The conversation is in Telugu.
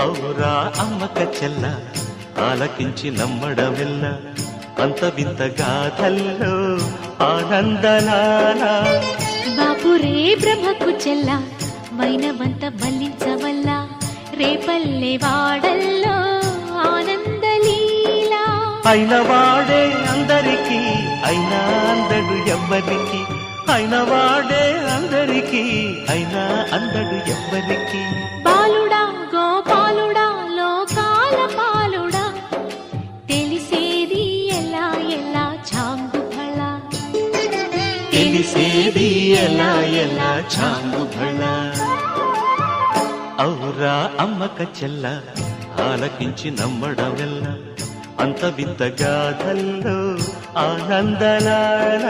ఔరా అమ్మక చెల్ల ఆలకించి నమ్మడమెల్ల అంత వింత గాథల్లో ఆనందలాల బాపురే బ్రహ్మకు చెల్ల వైనవంత బల్లించవల్ల రేపల్లె వాడల్లో ఆనందలీలా అయిన వాడే అందరికీ అయినా అందడు ఎవ్వరికి అయిన వాడే అందరికీ అయినా అందడు ఎవ్వరికి బాలుడా గోపాలుడా లోకాల పాలుడా తెలిసేది ఎలా ఎలా చాంగు ఫళ తెలిసేది ఎలా ఎలా చాంగు భళ ఔరా అమ్మక చెల్ల ఆలకించి నమ్మడమెల్ల అంత వింత గాథల్లో ఆనందలాల